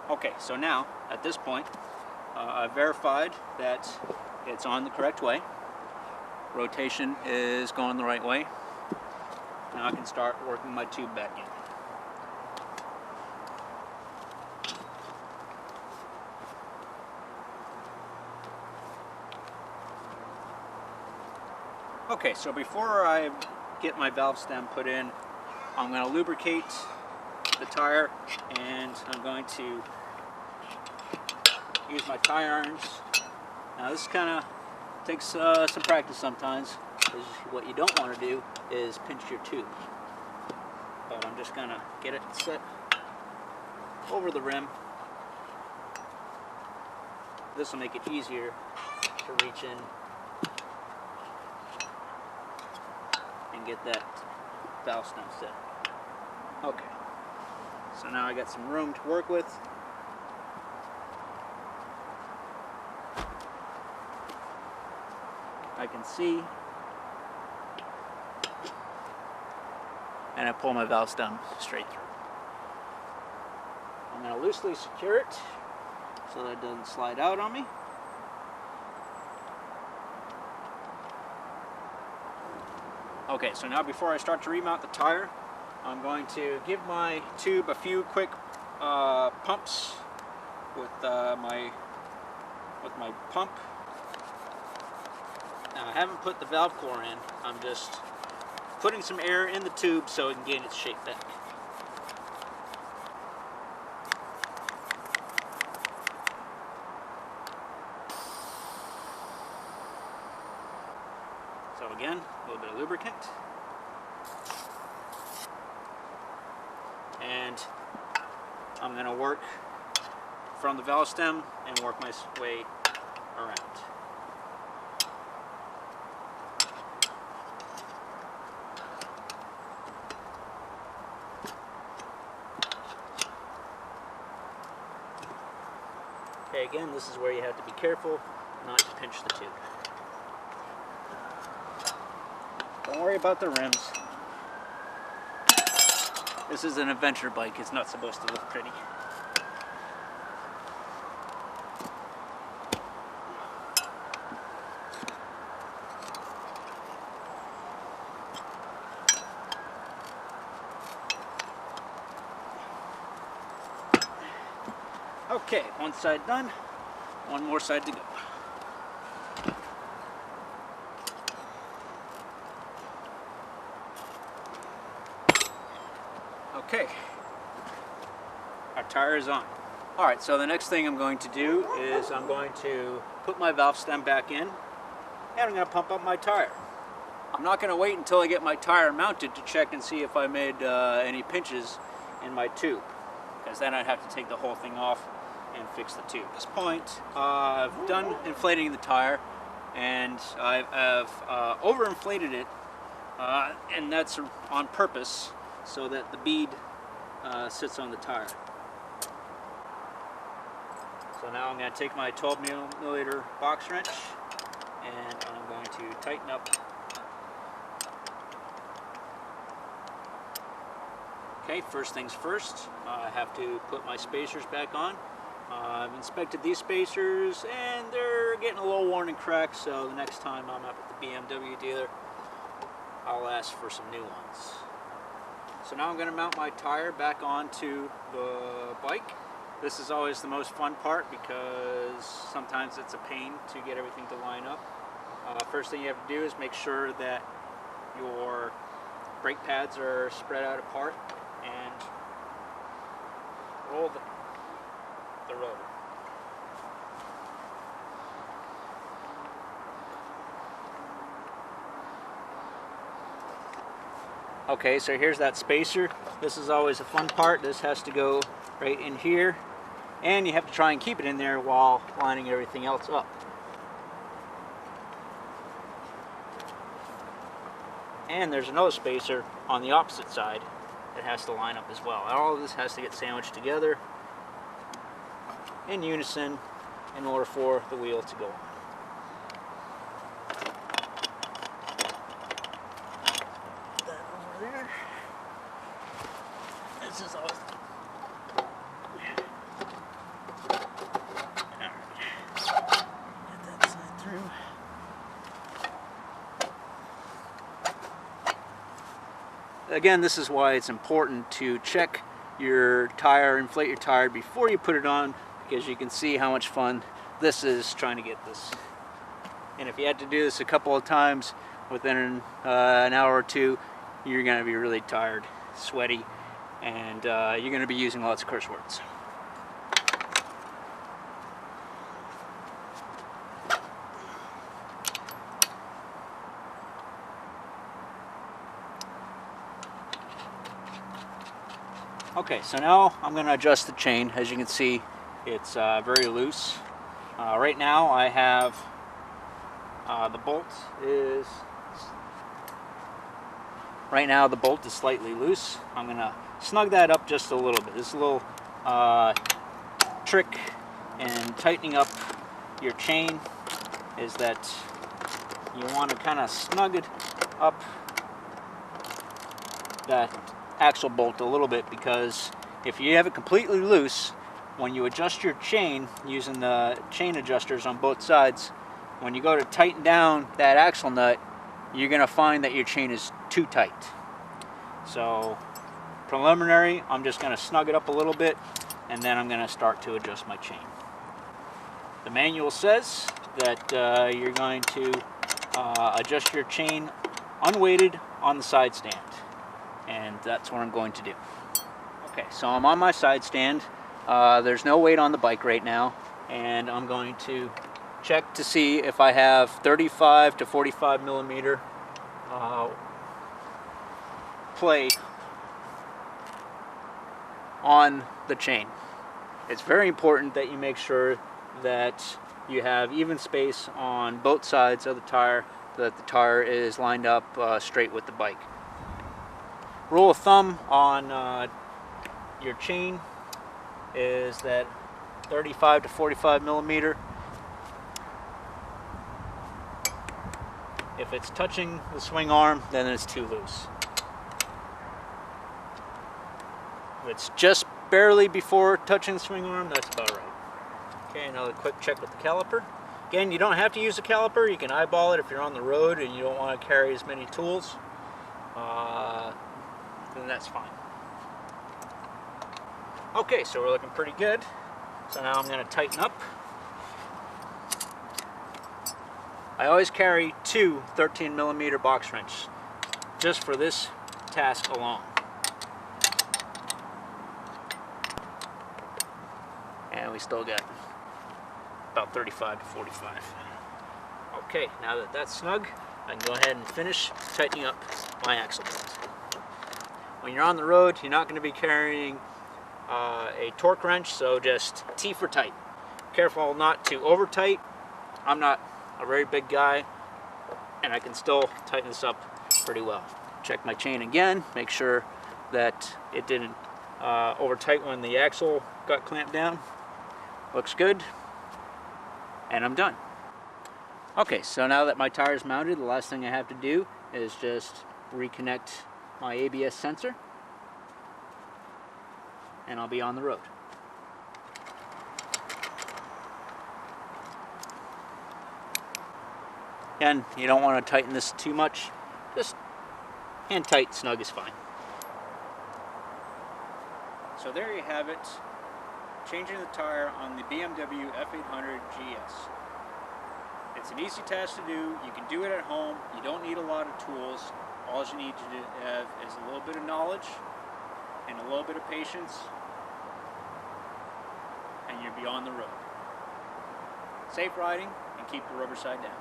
Okay, so now, at this point, I've verified that it's on the correct way. Rotation is going the right way. Now I can start working my tube back in. Okay, so before I get my valve stem put in, I'm going to lubricate the tire, and I'm going to use my tire irons. Now this kind of takes some practice sometimes, because what you don't want to do is pinch your tube. But I'm just going to get it set over the rim. This will make it easier to reach in and get that valve stem set. Okay, so now I got some room to work with. I can see, and I pull my valve stem straight through. I'm going to loosely secure it so that it doesn't slide out on me. Okay, so now before I start to remount the tire, I'm going to give my tube a few quick pumps with my pump. Now I haven't put the valve core in, I'm just putting some air in the tube so it can gain its shape back. So again, a little bit of lubricant. And I'm going to work from the valve stem and work my way around. Okay, again, this is where you have to be careful not to pinch the tube. Don't worry about the rims. This is an adventure bike, it's not supposed to look pretty. Okay, one side done, one more side to go. Okay, our tire is on. Alright, so the next thing I'm going to do is I'm going to put my valve stem back in, and I'm going to pump up my tire. I'm not going to wait until I get my tire mounted to check and see if I made any pinches in my tube, because then I'd have to take the whole thing off and fix the tube. At this point, I've done inflating the tire, and I've overinflated it, and that's on purpose, so that the bead sits on the tire. So now I'm going to take my 12mm box wrench, and I'm going to tighten up. Okay, first things first, I have to put my spacers back on. I've inspected these spacers and they're getting a little worn and cracked, so the next time I'm up at the BMW dealer, I'll ask for some new ones. So now I'm going to mount my tire back onto the bike. This is always the most fun part because sometimes it's a pain to get everything to line up. First thing you have to do is make sure that your brake pads are spread out apart and roll the rotor. Okay, so here's that spacer. This is always a fun part. This has to go right in here, and you have to try and keep it in there while lining everything else up. And there's another spacer on the opposite side that has to line up as well. All of this has to get sandwiched together in unison in order for the wheel to go on. That over there. This is all. again, this is why it's important to check your tire, inflate your tire before you put it on, because you can see how much fun this is trying to get this. And if you had to do this a couple of times within an hour or two, you're going to be really tired, sweaty, and you're going to be using lots of curse words. Okay, so now I'm going to adjust the chain. As you can see, it's very loose. Right now I have the bolt is slightly loose. I'm going to snug that up just a little bit. This is a little trick in tightening up your chain is that you want to kind of snug it up that axle bolt a little bit, because if you have it completely loose, when you adjust your chain using the chain adjusters on both sides, when you go to tighten down that axle nut, you're going to find that your chain is too tight. So preliminary, I'm just going to snug it up a little bit, and then I'm going to start to adjust my chain. The manual says that you're going to adjust your chain unweighted on the side stand, and that's what I'm going to do. Okay, so I'm on my side stand. There's no weight on the bike right now, and I'm going to check to see if I have 35 to 45 millimeter play on the chain. It's very important that you make sure that you have even space on both sides of the tire, that the tire is lined up straight with the bike. Rule of thumb on your chain is that 35 to 45 millimeter. If it's touching the swing arm, then it's too loose. If it's just barely before touching the swing arm, that's about right. Okay, another quick check with the caliper. Again, you don't have to use a caliper. You can eyeball it if you're on the road and you don't want to carry as many tools. Then that's fine. Okay, so we're looking pretty good. So now I'm going to tighten up. I always carry two 13 millimeter box wrenches just for this task alone. And we still got about 35 to 45. Okay, now that that's snug, I can go ahead and finish tightening up my axle bolt. When you're on the road, you're not going to be carrying a torque wrench, so just T for tight. Careful not to over tight. I'm not a very big guy, and I can still tighten this up pretty well. Check my chain again, make sure that it didn't over tight when the axle got clamped down. Looks good, and I'm done. Okay, so now that my tire is mounted, the last thing I have to do is just reconnect my ABS sensor, and I'll be on the road. Again, you don't want to tighten this too much, just hand tight, snug is fine. So there you have it, changing the tire on the BMW F800GS. It's an easy task to do. You can do it at home. You don't need a lot of tools. All you need to have is a little bit of knowledge and a little bit of patience, and you'll be on the road. Safe riding, and keep the rubber side down.